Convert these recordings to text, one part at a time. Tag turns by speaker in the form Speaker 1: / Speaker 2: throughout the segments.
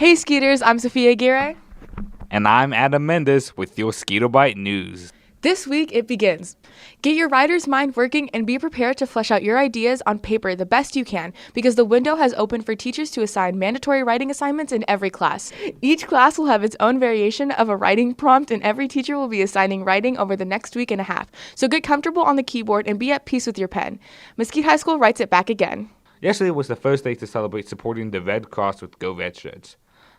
Speaker 1: Hey Skeeters, I'm Sophia Aguirre.
Speaker 2: And I'm Adam Mendes with your Skeeto-Byte news.
Speaker 1: This week it begins. Get your writer's mind working and be prepared to flesh out your ideas on paper the best you can, because the window has opened for teachers to assign mandatory writing assignments in every class. Each class will have its own variation of a writing prompt, and every teacher will be assigning writing over the next week and a half. So get comfortable on the keyboard and be at peace with your pen. Mesquite High School writes it back again.
Speaker 2: Yesterday was the first day to celebrate supporting the Red Cross with Go Red shirts.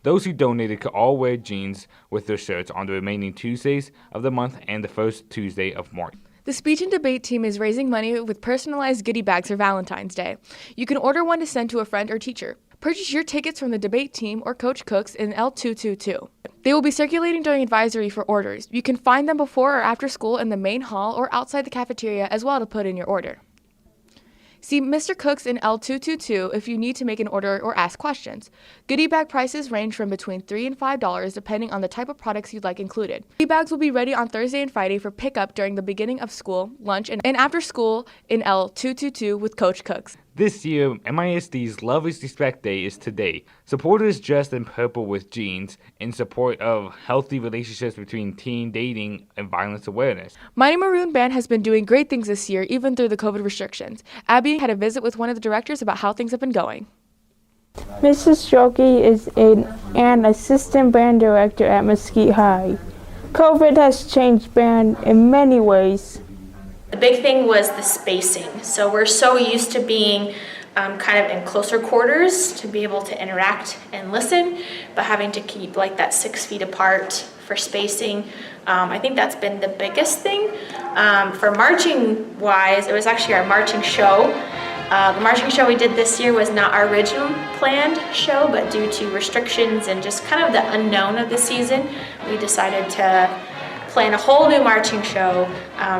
Speaker 2: Those who donated could all wear jeans with their shirts on the remaining Tuesdays of the month and the first Tuesday of March.
Speaker 1: The speech and debate team is raising money with personalized goodie bags for Valentine's Day. You can order one to send to a friend or teacher. Purchase your tickets from the debate team or Coach Cooks in L222. They will be circulating during advisory for orders. You can find them before or after school in the main hall or outside the cafeteria as well to put in your order. See Mr. Cooks in L222 if you need to make an order or ask questions. Goodie bag prices range from between $3 and $5 depending on the type of products you'd like included. Goodie bags will be ready on Thursday and Friday for pickup during the beginning of school, lunch, and after school in L222 with Coach Cooks.
Speaker 2: This year, MISD's Love is Respect Day is today. Supporters dressed in purple with jeans in support of healthy relationships between teen dating and violence awareness.
Speaker 1: Mighty Maroon Band has been doing great things this year, even through the COVID restrictions. Abby had a visit with one of the directors about how things have been going.
Speaker 3: Mrs. Strokey is an assistant band director at Mesquite High. COVID has changed band in many ways.
Speaker 4: The big thing was the spacing. So we're so used to being kind of in closer quarters to be able to interact and listen, but having to keep like that 6 feet apart for spacing. I think that's been the biggest thing. For marching wise, it was actually our marching show. The marching show we did this year was not our original planned show, but due to restrictions and just kind of the unknown of the season, we decided to plan a whole new marching show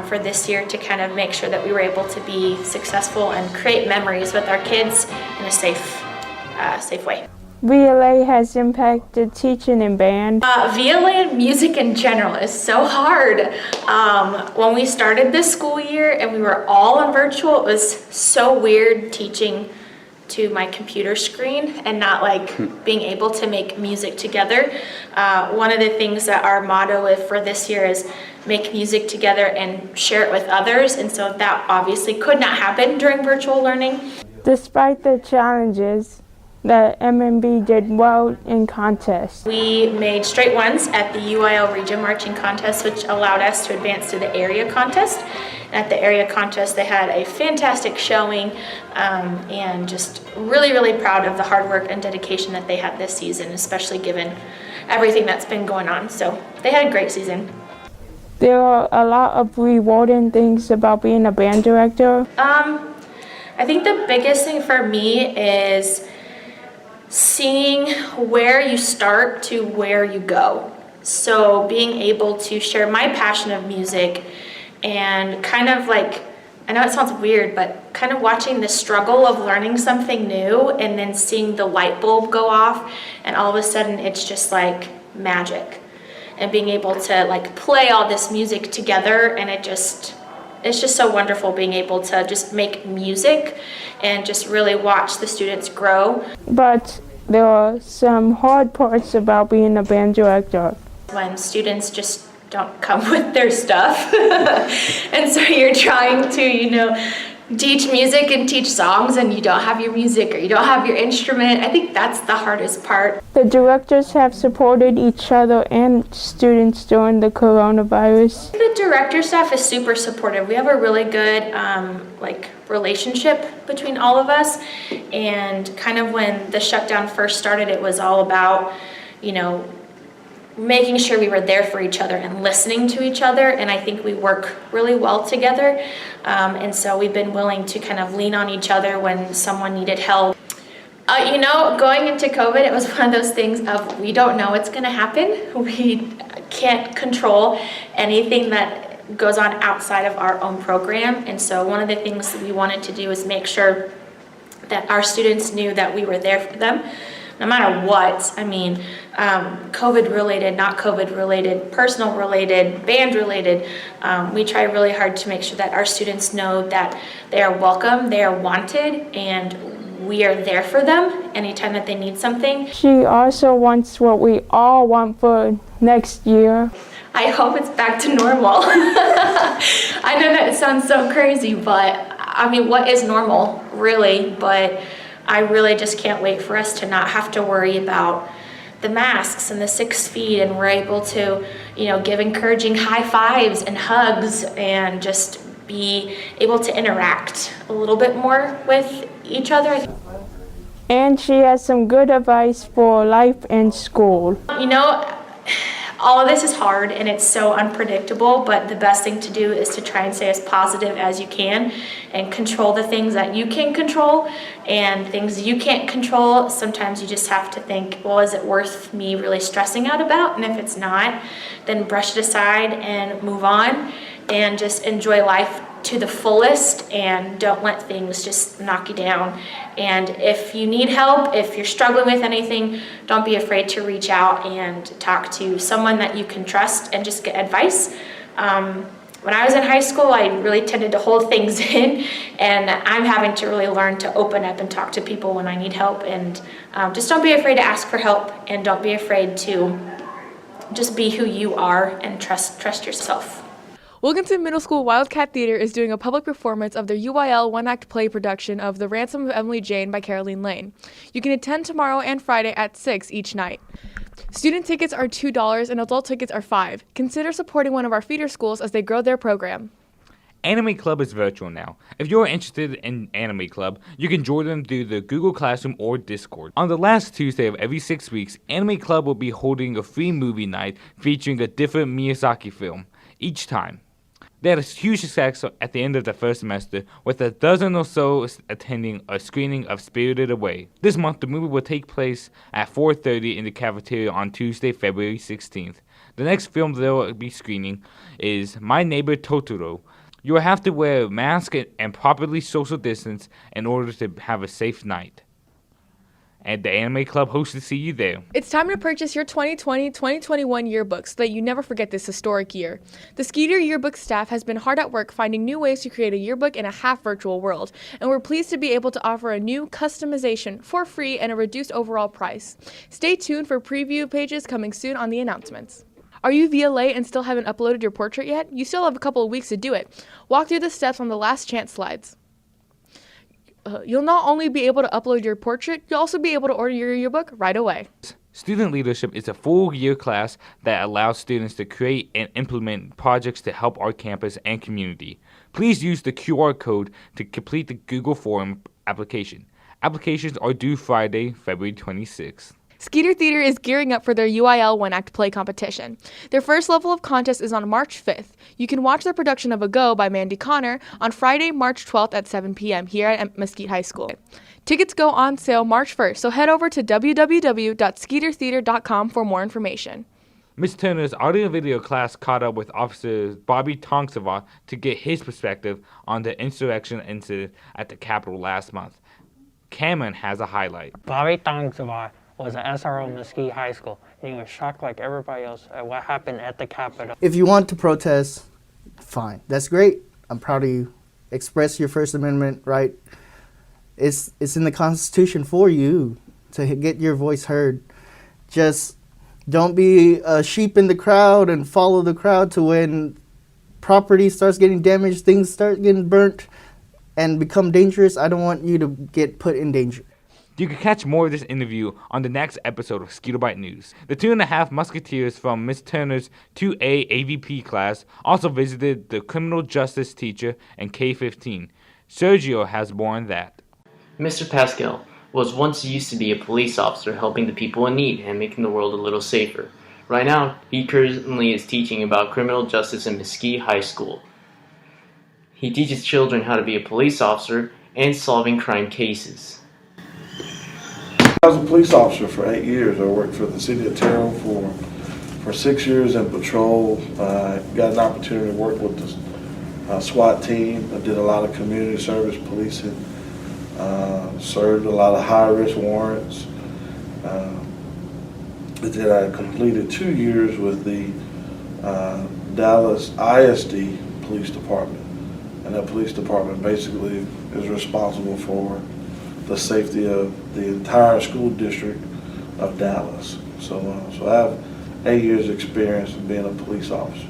Speaker 4: for this year to kind of make sure that we were able to be successful and create memories with our kids in a safe way.
Speaker 3: VLA has impacted teaching in band.
Speaker 4: VLA and music in general is so hard. When we started this school year and we were all on virtual, it was so weird teaching to my computer screen and not like being able to make music together. One of the things that our motto is for this year is make music together and share it with others, and so that obviously could not happen during virtual learning.
Speaker 3: Despite the challenges, the MMB did well in contests.
Speaker 4: We made straight ones at the UIL Region Marching Contest, which allowed us to advance to the area contest. At the area contest, they had a fantastic showing, and just really, really proud of the hard work and dedication that they had this season, especially given everything that's been going on. So they had a great season.
Speaker 3: There are a lot of rewarding things about being a band director.
Speaker 4: I think the biggest thing for me is seeing where you start to where you go. So being able to share my passion of music and kind of like, I know it sounds weird, but kind of watching the struggle of learning something new and then seeing the light bulb go off, and all of a sudden it's just like magic. And being able to like play all this music together, and it's just so wonderful being able to just make music and just really watch the students grow.
Speaker 3: But there are some hard parts about being a band director.
Speaker 4: When students just don't come with their stuff and so you're trying to, teach music and teach songs and you don't have your music or you don't have your instrument. I think that's the hardest part.
Speaker 3: The directors have supported each other and students during the coronavirus.
Speaker 4: The director staff is super supportive. We have a really good relationship between all of us, and kind of when the shutdown first started, it was all about, making sure we were there for each other and listening to each other, and I think we work really well together, and so we've been willing to kind of lean on each other when someone needed help. Going into COVID, it was one of those things of we don't know what's going to happen. We can't control anything that goes on outside of our own program, and so one of the things that we wanted to do is make sure that our students knew that we were there for them no matter what. COVID related, not COVID related, personal related, band related. We try really hard to make sure that our students know that they are welcome, they are wanted, and we are there for them anytime that they need something.
Speaker 3: She also wants what we all want for next year.
Speaker 4: I hope it's back to normal. I know that it sounds so crazy, but I mean, what is normal, really? But I really just can't wait for us to not have to worry about the masks and the 6 feet, and we're able to, give encouraging high fives and hugs and just be able to interact a little bit more with each other.
Speaker 3: And she has some good advice for life and school.
Speaker 4: All of this is hard and it's so unpredictable, but the best thing to do is to try and stay as positive as you can and control the things that you can control, and things you can't control, sometimes you just have to think, well, is it worth me really stressing out about? And if it's not, then brush it aside and move on and just enjoy life to the fullest, and don't let things just knock you down. And if you need help, if you're struggling with anything, don't be afraid to reach out and talk to someone that you can trust and just get advice. When I was in high school, I really tended to hold things in, and I'm having to really learn to open up and talk to people when I need help. And just don't be afraid to ask for help, and don't be afraid to just be who you are and trust yourself.
Speaker 1: Wilkinson Middle School Wildcat Theater is doing a public performance of their UIL one-act play production of The Ransom of Emily Jane by Caroline Lane. You can attend tomorrow and Friday at 6 each night. Student tickets are $2 and adult tickets are $5. Consider supporting one of our feeder schools as they grow their program.
Speaker 2: Anime Club is virtual now. If you're interested in Anime Club, you can join them through the Google Classroom or Discord. On the last Tuesday of every 6 weeks, Anime Club will be holding a free movie night featuring a different Miyazaki film each time. They had a huge success at the end of the first semester, with a dozen or so attending a screening of Spirited Away. This month, the movie will take place at 4:30 in the cafeteria on Tuesday, February 16th. The next film they'll be screening is My Neighbor Totoro. You will have to wear a mask and properly social distance in order to have a safe night. And the Anime Club hopes to see you there.
Speaker 1: It's time to purchase your 2020-2021 yearbook so that you never forget this historic year. The Skeeter Yearbook staff has been hard at work finding new ways to create a yearbook in a half-virtual world, and we're pleased to be able to offer a new customization for free and a reduced overall price. Stay tuned for preview pages coming soon on the announcements. Are you via late and still haven't uploaded your portrait yet? You still have a couple of weeks to do it. Walk through the steps on the last chance slides. You'll not only be able to upload your portrait, you'll also be able to order your yearbook right away.
Speaker 2: Student Leadership is a full-year class that allows students to create and implement projects to help our campus and community. Please use the QR code to complete the Google Form application. Applications are due Friday, February 26th.
Speaker 1: Skeeter Theater is gearing up for their UIL one-act play competition. Their first level of contest is on March 5th. You can watch their production of A Go by Mandy Connor on Friday, March 12th at 7 p.m. here at Mesquite High School. Tickets go on sale March 1st, so head over to www.skeetertheater.com for more information.
Speaker 2: Ms. Turner's audio-video class caught up with Officer Bobby Tongsava to get his perspective on the insurrection incident at the Capitol last month. Cameron has a highlight.
Speaker 5: Bobby Tongsava was an SRO in Mesquite High School, and he was shocked like everybody else at what happened at the Capitol.
Speaker 6: If you want to protest, fine. That's great. I'm proud of you. Express your First Amendment right. It's in the Constitution for you to get your voice heard. Just don't be a sheep in the crowd and follow the crowd to when property starts getting damaged, things start getting burnt and become dangerous. I don't want you to get put in danger.
Speaker 2: You can catch more of this interview on the next episode of Skeeto-Byte News. The 2.5 Musketeers from Miss Turner's 2A AVP class also visited the criminal justice teacher in K-15. Sergio has more on that.
Speaker 7: Mr. Pascal was once used to be a police officer helping the people in need and making the world a little safer. Right now, he currently is teaching about criminal justice in Mesquite High School. He teaches children how to be a police officer and solving crime cases.
Speaker 8: I was a police officer for 8 years. I worked for the city of Terrell for 6 years in patrol. Got an opportunity to work with the SWAT team. I did a lot of community service policing. Served a lot of high-risk warrants. Then I completed 2 years with the Dallas ISD Police Department. And that police department basically is responsible for the the safety of the entire school district of Dallas. So I have 8 years experience in being a police officer.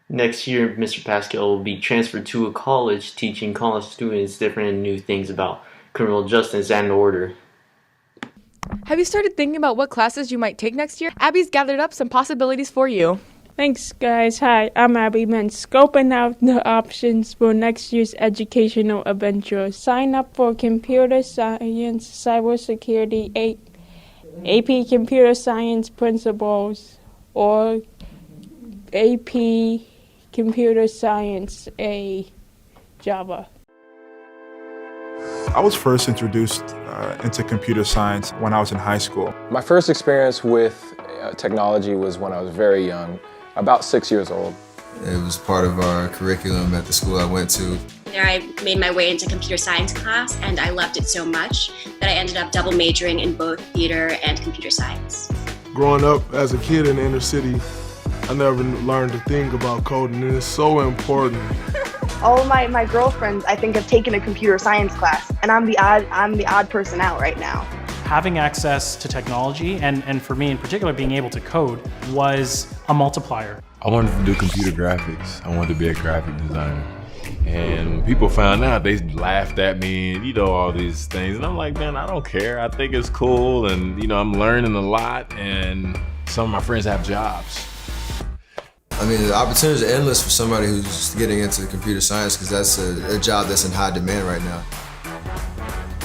Speaker 7: Next year, Mr. Pascal will be transferred to a college teaching college students different and new things about criminal justice and order.
Speaker 1: Have you started thinking about what classes you might take next year? Abby's gathered up some possibilities for you.
Speaker 3: Thanks, guys. Hi, I'm Abby Man, scoping out the options for next year's educational adventure. Sign up for computer science, cybersecurity, AP computer science principles, or AP computer science, Java.
Speaker 9: I was first introduced into computer science when I was in high school.
Speaker 10: My first experience with technology was when I was very young, about 6 years old.
Speaker 11: It was part of our curriculum at the school I went to.
Speaker 12: There I made my way into computer science class, and I loved it so much that I ended up double majoring in both theater and computer science.
Speaker 13: Growing up as a kid in the inner city, I never learned a thing about coding, and it's so important.
Speaker 14: All my girlfriends, I think, have taken a computer science class, and I'm the odd person out right now.
Speaker 15: Having access to technology, and for me in particular, being able to code, was a multiplier.
Speaker 16: I wanted to do computer graphics. I wanted to be a graphic designer. And when people found out, they laughed at me and, all these things. And I'm like, man, I don't care. I think it's cool, and, I'm learning a lot, and some of my friends have jobs.
Speaker 11: I mean, the opportunities are endless for somebody who's getting into computer science, because that's a job that's in high demand right now.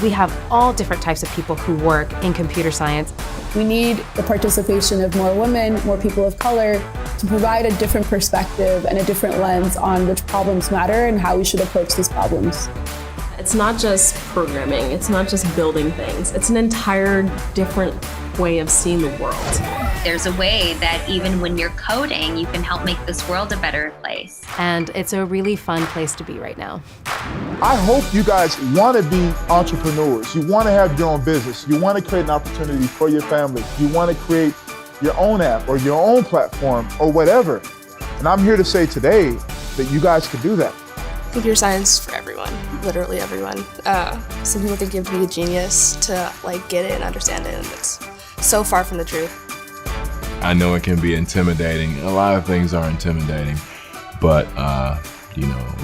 Speaker 17: We have all different types of people who work in computer science.
Speaker 18: We need the participation of more women, more people of color, to provide a different perspective and a different lens on which problems matter and how we should approach these problems.
Speaker 19: It's not just programming, it's not just building things, it's an entire different way of seeing the world.
Speaker 20: There's a way that even when you're coding, you can help make this world a better place.
Speaker 17: And it's a really fun place to be right now.
Speaker 9: I hope you guys want to be entrepreneurs. You want to have your own business. You want to create an opportunity for your family. You want to create your own app or your own platform or whatever. And I'm here to say today that you guys can do that.
Speaker 21: Computer science for everyone, literally everyone. Some people think you have to be a genius to get it and understand it, and it's so far from the truth.
Speaker 16: I know it can be intimidating. A lot of things are intimidating, but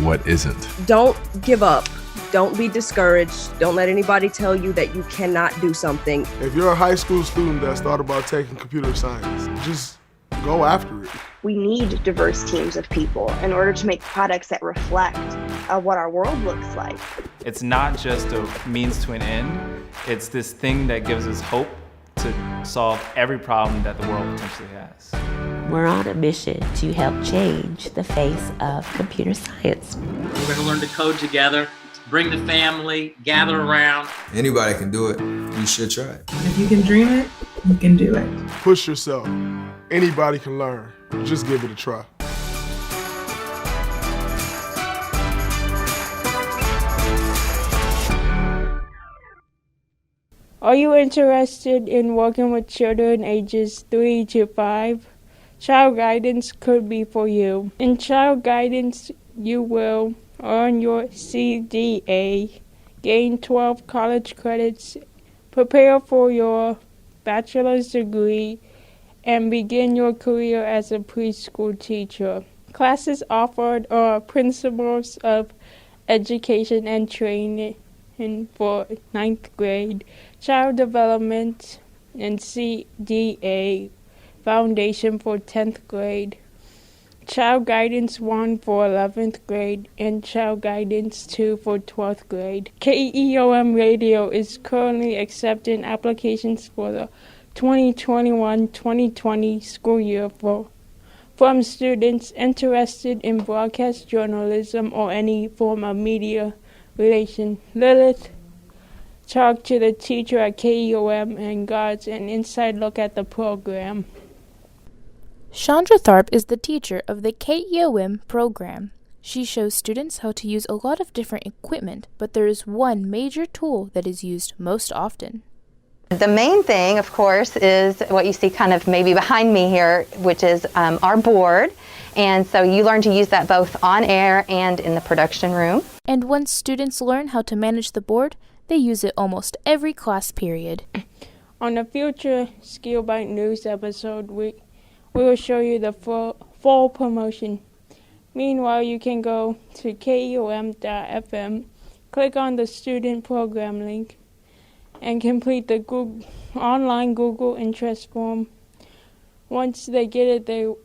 Speaker 16: what isn't?
Speaker 22: Don't give up. Don't be discouraged. Don't let anybody tell you that you cannot do something.
Speaker 13: If you're a high school student that's thought about taking computer science, just go after it.
Speaker 14: We need diverse teams of people in order to make products that reflect what our world looks like.
Speaker 23: It's not just a means to an end. It's this thing that gives us hope to solve every problem that the world potentially has.
Speaker 24: We're on a mission to help change the face of computer science.
Speaker 25: We're going to learn to code together, bring the family, gather around.
Speaker 11: Anybody can do it. You should try it.
Speaker 26: If you can dream it, you can do it.
Speaker 13: Push yourself. Anybody can learn. Just give it a try.
Speaker 3: Are you interested in working with children ages 3 to 5? Child guidance could be for you. In child guidance, you will earn your CDA, gain 12 college credits, prepare for your bachelor's degree, and begin your career as a preschool teacher. Classes offered are Principles of Education and Training for 9th grade, Child Development, and CDA Foundation for 10th grade, Child Guidance 1 for 11th grade, and Child Guidance 2 for 12th grade. KEOM Radio is currently accepting applications for the 2021-2020 school year from students interested in broadcast journalism or any form of media relation. Lilith talked to the teacher at KEOM and got an inside look at the program.
Speaker 27: Chandra Tharp is the teacher of the KEOM program. She shows students how to use a lot of different equipment, but there is one major tool that is used most often.
Speaker 28: The main thing, of course, is what you see kind of maybe behind me here, which is our board. And so you learn to use that both on air and in the production room.
Speaker 27: And once students learn how to manage the board, they use it almost every class period.
Speaker 3: On a future Skeeto-Byte news episode, we will show you the full promotion. Meanwhile, you can go to KUM.FM, click on the student program link, and complete the online Google interest form. Once they get it,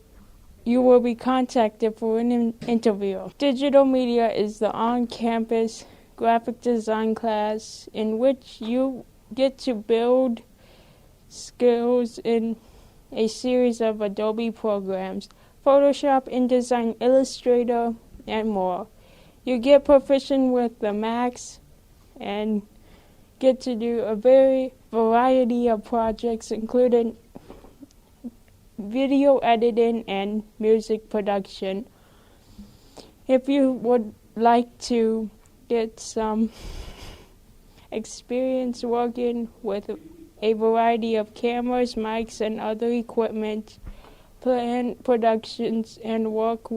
Speaker 3: you will be contacted for an interview. Digital media is the on-campus graphic design class in which you get to build skills in a series of Adobe programs, Photoshop, InDesign, Illustrator, and more. You get proficient with the Macs and get to do a variety of projects, including video editing and music production. If you would like to get some experience working with a variety of cameras, mics, and other equipment, plan productions, and work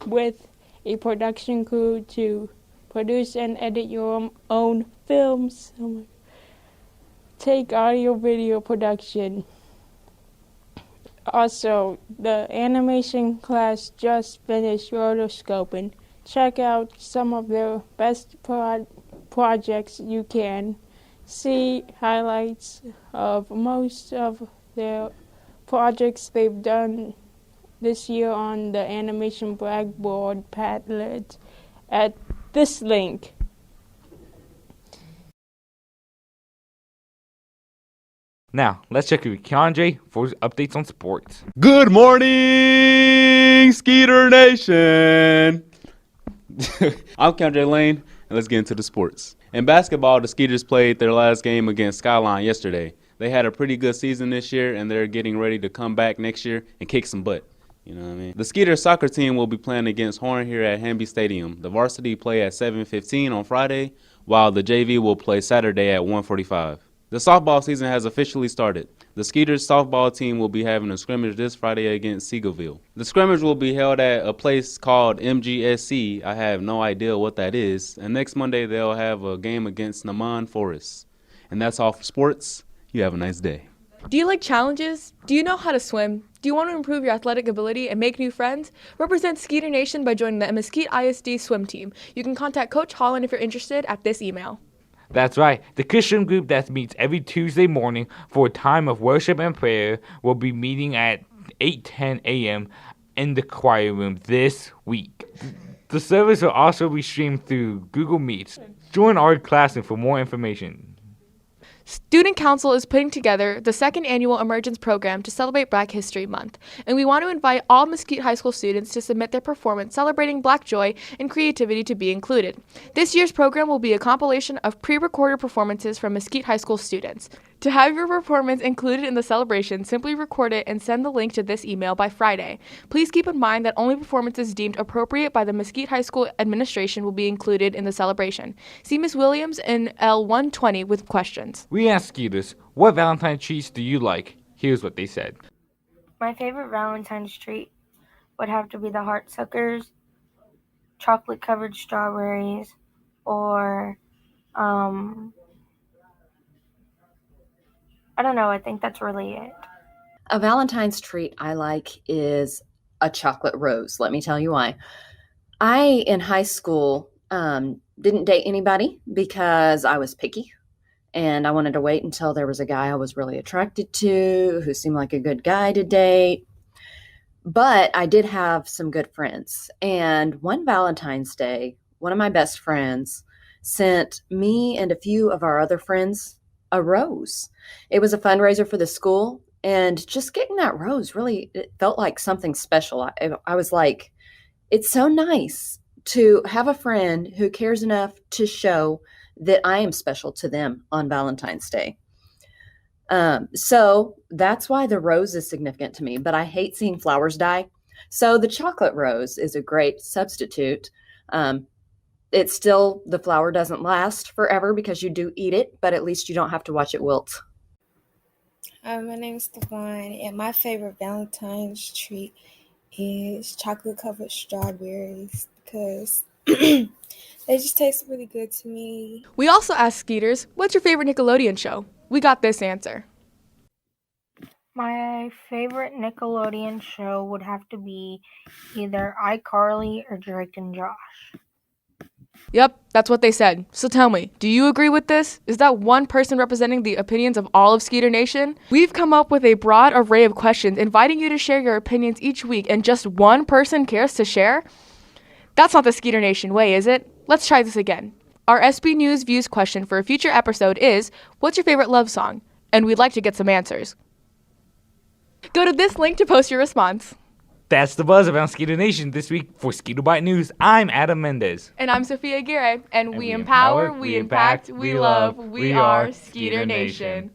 Speaker 3: with a production crew to produce and edit your own films, take audio-video production. Also, the animation class just finished rotoscoping. Check out some of their best projects you can. See highlights of most of their projects they've done this year on the Animation Blackboard Padlet at this link.
Speaker 1: Now, let's check with Keandre for his updates on sports.
Speaker 2: Good morning, Skeeter Nation! I'm Keandre Lane, and let's get into the sports. In basketball, the Skeeters played their last game against Skyline yesterday. They had a pretty good season this year, and they're getting ready to come back next year and kick some butt. You know what I mean? The Skeeters soccer team will be playing against Horn here at Hamby Stadium. The varsity play at 7:15 on Friday, while the JV will play Saturday at 1:45. The softball season has officially started. The Skeeters softball team will be having a scrimmage this Friday against Seagoville. The scrimmage will be held at a place called MGSC. I have no idea what that is. And next Monday they'll have a game against Naman Forest. And that's all for sports. You have a nice day.
Speaker 4: Do you like challenges? Do you know how to swim? Do you want to improve your athletic ability and make new friends? Represent Skeeter Nation by joining the Mesquite ISD swim team. You can contact Coach Holland if you're interested at this email.
Speaker 1: That's right. The Christian group that meets every Tuesday morning for a time of worship and prayer will be meeting at 8:10 a.m. in the choir room this week. The service will also be streamed through Google Meets. Join our class for more information.
Speaker 4: Student Council is putting together the second annual Emergence program to celebrate Black History Month, and we want to invite all Mesquite High School students to submit their performance celebrating Black joy and creativity to be included. This year's program will be a compilation of pre-recorded performances from Mesquite High School students. To have your performance included in the celebration, simply record it and send the link to this email by Friday. Please keep in mind that only performances deemed appropriate by the Mesquite High School administration will be included in the celebration. See Ms. Williams in L120 with questions.
Speaker 1: We asked Skeeters, what Valentine treats do you like? Here's what they said.
Speaker 5: My favorite Valentine's treat would have to be the heart suckers, chocolate covered strawberries, or I don't know, I think that's really it.
Speaker 6: A Valentine's treat I like is a chocolate rose. Let me tell you why. I, in high school, didn't date anybody because I was picky. And I wanted to wait until there was a guy I was really attracted to, who seemed like a good guy to date. But I did have some good friends. And one Valentine's Day, one of my best friends sent me and a few of our other friends a rose. It was a fundraiser for the school. And just getting that rose really, it felt like something special. I was like, it's so nice to have a friend who cares enough to show that I am special to them on Valentine's Day. So that's why the rose is significant to me, but I hate seeing flowers die. So the chocolate rose is a great substitute. It's still, the flower doesn't last forever because you do eat it, but at least you don't have to watch it wilt.
Speaker 7: My name's Devon, and my favorite Valentine's treat is chocolate covered strawberries because they just taste really good to me.
Speaker 4: We also asked Skeeters, what's your favorite Nickelodeon show? We got this answer.
Speaker 5: My favorite Nickelodeon show would have to be either iCarly or Drake and Josh.
Speaker 4: Yep, that's what they said. So tell me, do you agree with this? Is that one person representing the opinions of all of Skeeter Nation? We've come up with a broad array of questions inviting you to share your opinions each week, and just one person cares to share? That's not the Skeeter Nation way, is it? Let's try this again. Our SB News Views question for a future episode is, what's your favorite love song? And we'd like to get some answers. Go to this link to post your response.
Speaker 1: That's the buzz around Skeeto Nation this week. For Skeetobyte News, I'm Adam Mendez.
Speaker 4: And I'm Sophia Aguirre. And we empower, we impact, we love, we are Skeeter Nation.